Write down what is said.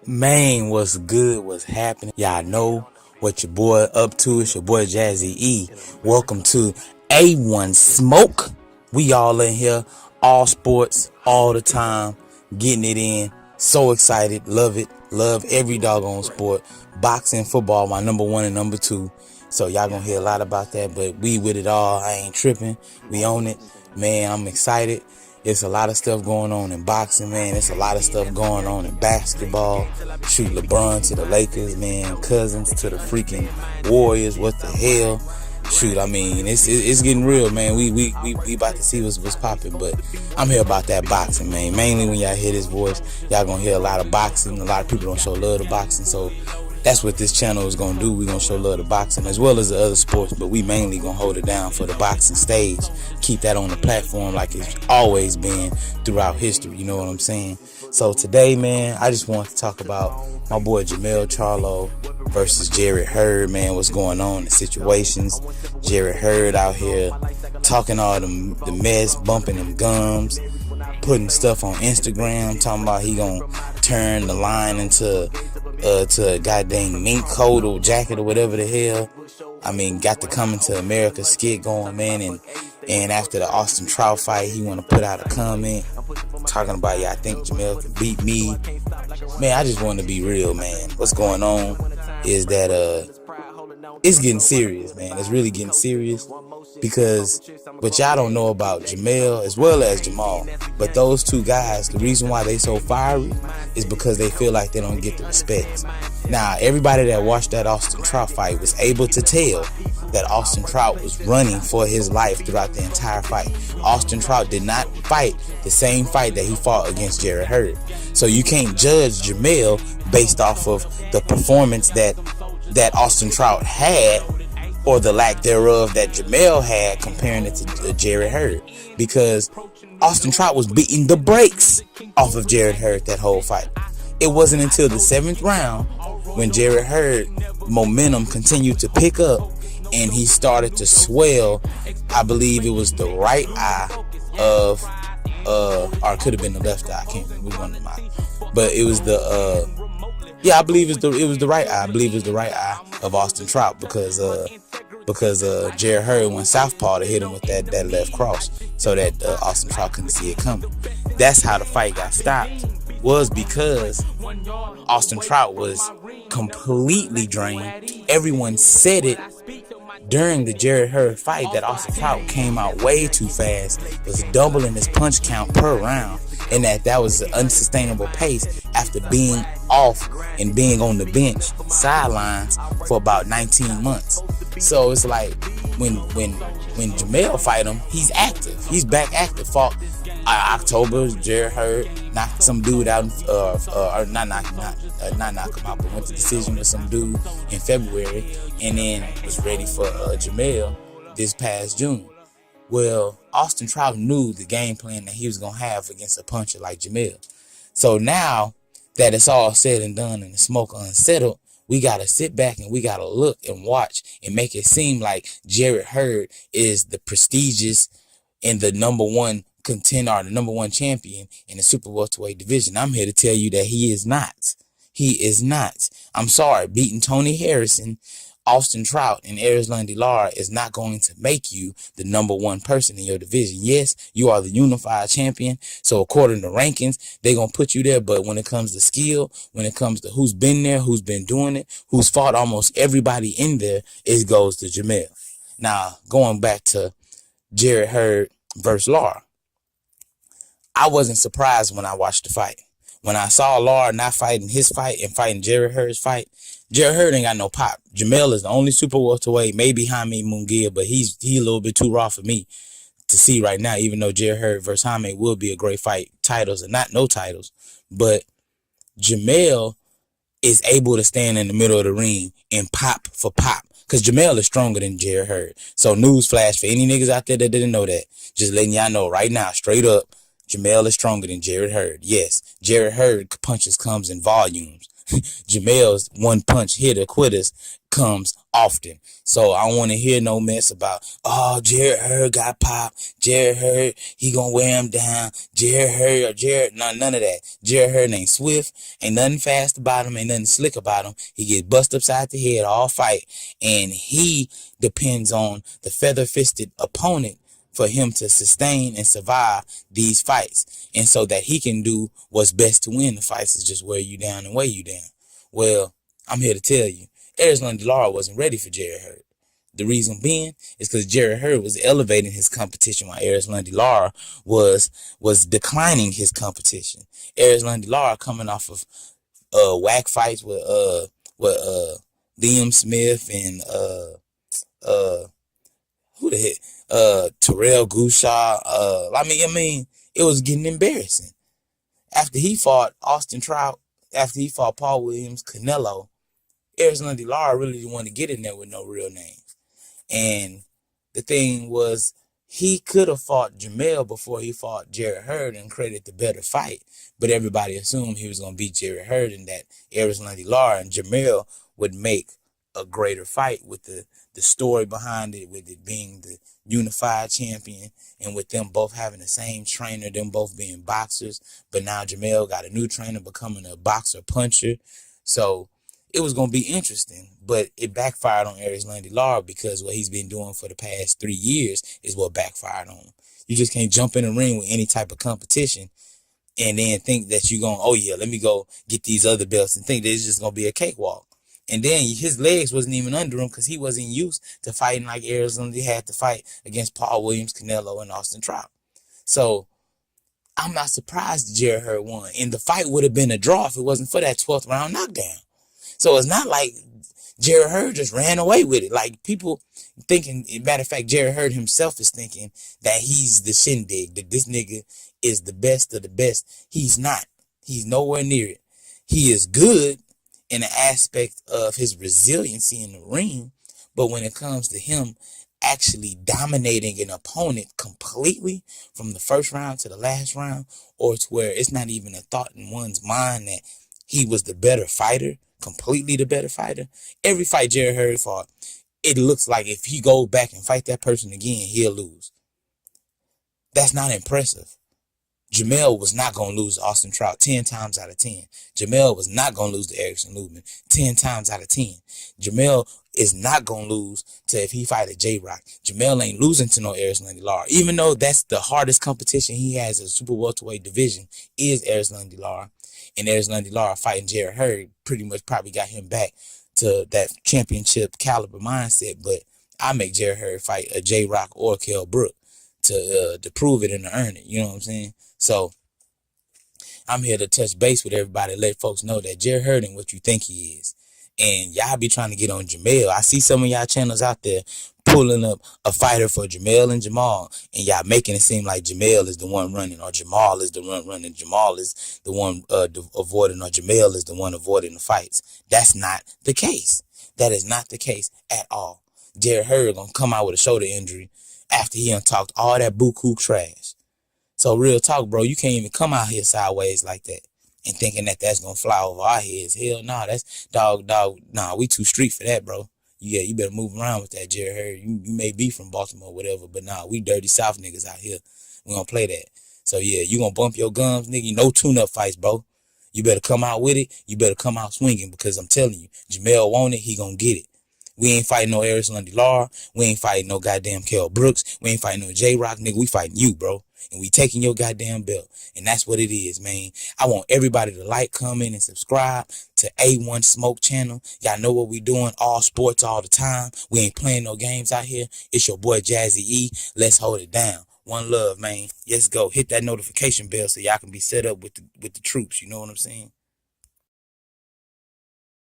Man, what's good? What's happening? Y'all know what your boy up to. It's your boy Jazzy E. Welcome to A1 Smoke. We all in here, all sports, all the time, getting it in. So excited, love it, love every doggone sport. Boxing, football, my number one and number two. So y'all gonna hear a lot about that, but we with it all. I ain't tripping. We own it. Man, I'm excited. It's a lot of stuff going on in boxing, man. It's a lot of stuff going on in basketball. Shoot, LeBron to the Lakers, man. Cousins to the freaking Warriors. What the hell? Shoot, I mean, it's getting real, man. We about to see what's popping, but I'm here about that boxing, man. Mainly when y'all hear this voice, y'all gonna hear a lot of boxing. A lot of people don't show love to boxing, so that's what this channel is gonna do. We're gonna show love to boxing as well as the other sports, but we mainly gonna hold it down for the boxing stage. Keep that on the platform like it's always been throughout history. You know what I'm saying? So today, man, I just want to talk about my boy Jermell Charlo versus Jarrett Hurd, man. What's going on, the situations. Jarrett Hurd out here talking all the mess, bumping them gums, putting stuff on Instagram, talking about he gonna turn the line into to a goddamn mink coat or jacket or whatever the hell. I mean, got the Coming to America skit going, man, and after the Austin Trout fight, he want to put out a comment talking about, yeah, I think Jermell can beat me. Man, I just want to be real, man. What's going on is that it's getting serious, man. It's really getting serious because what y'all don't know about Jermell as well as Jamal, but those two guys, the reason why they so fiery is because they feel like they don't get the respect. Now, everybody that watched that Austin Trout fight was able to tell that Austin Trout was running for his life throughout the entire fight. Austin Trout did not fight the same fight that he fought against Jarrett Hurd. So you can't judge Jermell based off of the performance that Austin Trout had or the lack thereof that Jermell had, comparing it to Jarrett Hurd, because Austin Trout was beating the brakes off of Jarrett Hurd that whole fight. It wasn't until the 7th round when Jarrett Hurd momentum continued to pick up and he started to swell. I believe it was the right eye of or it could have been the left eye, I can't remember one of mine, but it was the I believe it was the right eye. I believe it was the right eye of Austin Trout because Jarrett Hurd went southpaw to hit him with that left cross, so that Austin Trout couldn't see it coming. That's how the fight got stopped, was because Austin Trout was completely drained. Everyone said it during the Jarrett Hurd fight that Austin Trout came out way too fast, was doubling his punch count per round, and that was an unsustainable pace after being off and being on the bench sidelines for about 19 months. So it's like when Jermell fight him, he's active. He's back active. Fought October, Jarrett Hurd knocked some dude out, not knock him out, but went to decision with some dude in February, and then was ready for Jermell this past June. Well, Austin Trout knew the game plan that he was gonna have against a puncher like Jermell. So now that it's all said and done and the smoke unsettled, we gotta sit back and we gotta look and watch and make it seem like Jarrett Hurd is the prestigious and the number one contender or the number one champion in the super welterweight division. I'm here to tell you that he is not. He is not. I'm sorry, beating Tony Harrison, Austin Trout, and Erislandy Lara is not going to make you the number one person in your division. Yes, you are the unified champion, so according to rankings, they're going to put you there, but when it comes to skill, when it comes to who's been there, who's been doing it, who's fought almost everybody in there, it goes to Jermell. Now, going back to Jarrett Hurd versus Lara, I wasn't surprised when I watched the fight. When I saw Lara not fighting his fight and fighting Jarrett Hurd's fight, Jarrett Hurd ain't got no pop. Jermell is the only super welterweight, maybe Jaime Munguia, but he a little bit too raw for me to see right now, even though Jarrett Hurd versus Jaime will be a great fight, titles or not no titles. But Jermell is able to stand in the middle of the ring and pop for pop, because Jermell is stronger than Jarrett Hurd. So newsflash for any niggas out there that didn't know that, just letting y'all know right now, straight up, Jermell is stronger than Jarrett Hurd. Yes, Jarrett Hurd punches comes in volumes. Jermell's one punch hitter quitters comes often. So I don't want to hear no mess about, oh, Jarrett Hurd got popped. Jarrett Hurd, he gonna wear him down. Jarrett Hurd or Jarrett, none of that. Jarrett Hurd ain't swift, ain't nothing fast about him, ain't nothing slick about him. He gets bust upside the head all fight, and he depends on the feather-fisted opponent for him to sustain and survive these fights. And so that he can do what's best to win the fights is just wear you down and weigh you down. Well, I'm here to tell you, Arizona Lara wasn't ready for Jarrett Hurd. The reason being is because Jarrett Hurd was elevating his competition while Arizona Lara was declining his competition. Arizona Lara coming off of whack fights with Liam Smith and who the heck? Terrell Gushaw. I mean, it was getting embarrassing. After he fought Austin Trout, after he fought Paul Williams, Canelo, Arizona Lara really didn't want to get in there with no real names. And the thing was, he could have fought Jermell before he fought Jarrett Hurd and created the better fight. But everybody assumed he was going to beat Jarrett Hurd and that Arizona Lara and Jermell would make a greater fight with the story behind it, with it being the unified champion and with them both having the same trainer, them both being boxers. But now Jermell got a new trainer becoming a boxer puncher. So it was going to be interesting, but it backfired on Arizona Lara because what he's been doing for the past 3 years is what backfired on him. You just can't jump in the ring with any type of competition and then think that you're going, oh yeah, let me go get these other belts and think that it's just going to be a cakewalk. And then his legs wasn't even under him because he wasn't used to fighting like Arizona had to fight against Paul Williams, Canelo, and Austin Trout. So I'm not surprised Jarrett Hurd won. And the fight would have been a draw if it wasn't for that 12th round knockdown. So it's not like Jarrett Hurd just ran away with it. Like people thinking, matter of fact, Jarrett Hurd himself is thinking that he's the shindig, that this nigga is the best of the best. He's not. He's nowhere near it. He is good in the aspect of his resiliency in the ring, but when it comes to him actually dominating an opponent completely from the first round to the last round, or to where it's not even a thought in one's mind that he was the better fighter, completely the better fighter. Every fight Jarrett Hurd fought, it looks like if he goes back and fight that person again, he'll lose. That's not impressive. Jermell was not going to lose to Austin Trout 10 times out of 10. Jermell was not going to lose to Erickson Lubin 10 times out of 10. Jermell is not going to lose to if he fight a J-Rock. Jermell ain't losing to no Arizona Lara. Even though that's the hardest competition he has in the super welterweight division is Arizona Lara. And Arizona Lara fighting Jarrett Hurd pretty much probably got him back to that championship caliber mindset. But I make Jarrett Hurd fight a J-Rock or Kell Brook to prove it and to earn it. You know what I'm saying? So I'm here to touch base with everybody, let folks know that Jarrett Hurd ain't what you think he is. And y'all be trying to get on Jermell. I see some of y'all channels out there pulling up a fighter for Jermell and Jamal, and y'all making it seem like Jermell is the one running, or Jamal is the one running, Jamal is the one avoiding, or Jermell is the one avoiding the fights. That's not the case. That is not the case at all. Jarrett Hurd gonna come out with a shoulder injury after he done talked all that buku trash. So real talk, bro, you can't even come out here sideways like that and thinking that that's going to fly over our heads. Hell no, that's dog. Nah, we too street for that, bro. Yeah, you better move around with that, Jarrett Hurd. You may be from Baltimore or whatever, but nah, we dirty South niggas out here. We going to play that. So yeah, you going to bump your gums, nigga. No tune-up fights, bro. You better come out with it. You better come out swinging because I'm telling you, Jermell want it, he going to get it. We ain't fighting no Arizona Lara. We ain't fighting no goddamn Kell Brooks. We ain't fighting no J-Rock, nigga. We fighting you, bro. And we taking your goddamn belt. And that's what it is, man. I want everybody to like, comment, and subscribe to A1 Smoke channel. Y'all know what we doing. All sports all the time. We ain't playing no games out here. It's your boy Jazzy E. Let's hold it down. One love, man. Let's go. Hit that notification bell so y'all can be set up with the troops. You know what I'm saying?